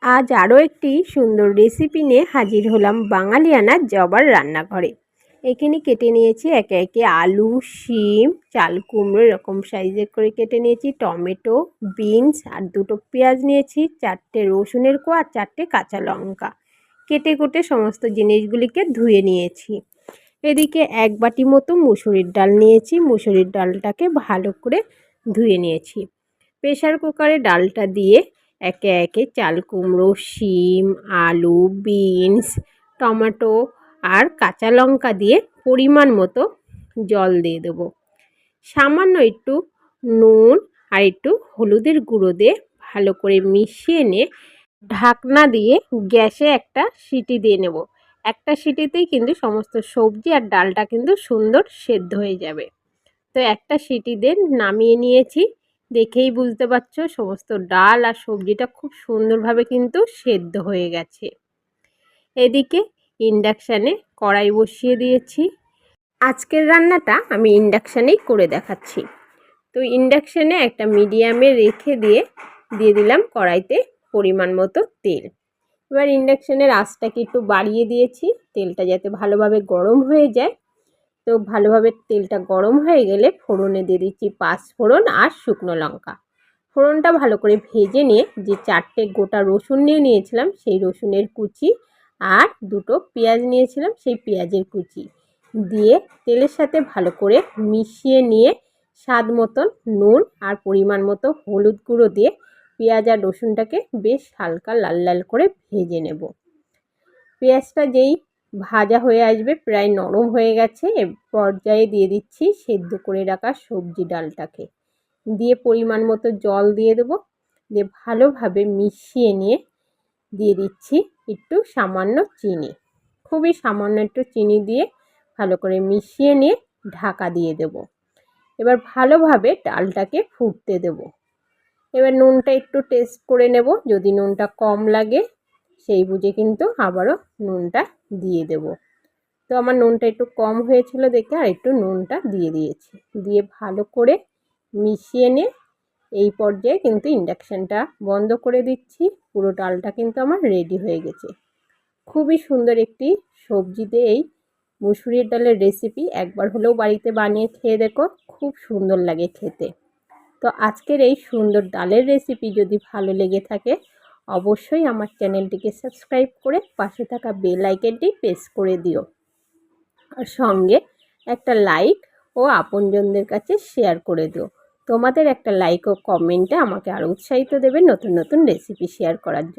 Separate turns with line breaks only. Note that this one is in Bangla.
আজ আরও একটি সুন্দর রেসিপি নিয়ে হাজির হলাম বাঙালিয়ানা জবার রান্নাঘরে। এখানে কেটে নিয়েছি একে একে আলু, শিম, চাল কুমড়ো এরকম সাইজের করে কেটে নিয়েছি, টমেটো, বিনস আর দুটো পেঁয়াজ নিয়েছি, 4টে রসুনের কোয়া আর 4টে কাঁচা লঙ্কা। কেটে কুটে সমস্ত জিনিসগুলিকে ধুয়ে নিয়েছি। এদিকে 1 বাটি মতো মুসুরির ডাল নিয়েছি, মুসুরির ডালটাকে ভালো করে ধুয়ে নিয়েছি। প্রেসার কুকারে ডালটা দিয়ে একে একে চাল কুমড়ো, শিম, আলু, বিনস, টমেটো আর কাঁচা লঙ্কা দিয়ে পরিমাণ মতো জল দিয়ে দেবো। সামান্য একটু নুন আর একটু হলুদের গুঁড়ো দিয়ে ভালো করে মিশিয়ে নিয়ে ঢাকনা দিয়ে গ্যাসে একটা সিটি দিয়ে নেব। একটা সিটিতেই কিন্তু সমস্ত সবজি আর ডালটা কিন্তু সুন্দর সেদ্ধ হয়ে যাবে। তো একটা সিটি দিয়ে নামিয়ে নিয়েছি। দেখেই বুঝতে পারছো সমস্ত ডাল আর সবজিটা খুব সুন্দরভাবে কিন্তু সেদ্ধ হয়ে গেছে। এদিকে ইন্ডাকশানে কড়াই বসিয়ে দিয়েছি। আজকের রান্নাটা আমি ইন্ডাকশানেই করে দেখাচ্ছি। তো ইন্ডাকশানে একটা মিডিয়ামে রেখে দিয়ে দিলাম কড়াইতে পরিমাণ মতো তেল। এবার ইন্ডাকশানের আঁচটাকে একটু বাড়িয়ে দিয়েছি, তেলটা যাতে ভালোভাবে গরম হয়ে যায়। তো ভালোভাবে তেলটা গরম হয়ে গেলে ফোড়নে দিয়ে দিচ্ছি 5 ফোড়ন আর শুকনো লঙ্কা। ফোড়নটা ভালো করে ভেজে নিয়ে যে 4টে গোটা রসুন নিয়েছিলাম সেই রসুনের কুচি আর দুটো পেঁয়াজ নিয়েছিলাম সেই পেঁয়াজের কুচি দিয়ে তেলের সাথে ভালো করে মিশিয়ে নিয়ে স্বাদ মতন নুন আর পরিমাণ মতো হলুদ গুঁড়ো দিয়ে পেঁয়াজ আর রসুনটাকে বেশ হালকা লাল লাল করে ভেজে নেব। পেঁয়াজটা যেই ভাজা হয়ে আসবে, প্রায় নরম হয়ে গেছে, এ পর্যায়ে দিয়ে দিচ্ছি সেদ্ধ করে রাখা সবজি ডালটাকে দিয়ে পরিমাণ মতো জল দিয়ে দেবো। দিয়ে ভালোভাবে মিশিয়ে নিয়ে দিয়ে দিচ্ছি একটু সামান্য চিনি, খুবই সামান্য একটু চিনি দিয়ে ভালো করে মিশিয়ে নিয়ে ঢাকা দিয়ে দেব। এবার ভালোভাবে ডালটাকে ফুটতে দেব। এবার নুনটা একটু টেস্ট করে নেব, যদি নুনটা কম লাগে সেই বুঝে কিন্তু আবারও নুনটা দিয়ে দেব। তো আমার নুনটা একটু কম হয়েছিল দেখে আর একটু নুনটা দিয়ে দিয়েছি। দিয়ে ভালো করে মিশিয়ে নিয়ে এই পর্যায়ে কিন্তু ইন্ডাকশানটা বন্ধ করে দিচ্ছি। পুরো ডালটা কিন্তু আমার রেডি হয়ে গেছে। খুবই সুন্দর একটি সবজিতে এই মুসুরির ডালের রেসিপি একবার হলেও বাড়িতে বানিয়ে খেয়ে দেখো, খুব সুন্দর লাগে খেতে। তো আজকের এই সুন্দর ডালের রেসিপি যদি ভালো লেগে থাকে অবশ্যই আমার চ্যানেলটিকে সাবস্ক্রাইব করে পাশে থাকা বেল আইকনটি প্রেস করে দিও, আর সঙ্গে একটা লাইক ও আপনজনদের কাছে শেয়ার করে দিও। তোমাদের একটা লাইক ও কমেন্টে আমাকে আরও উৎসাহিত দেবে নতুন নতুন রেসিপি শেয়ার করার জন্য।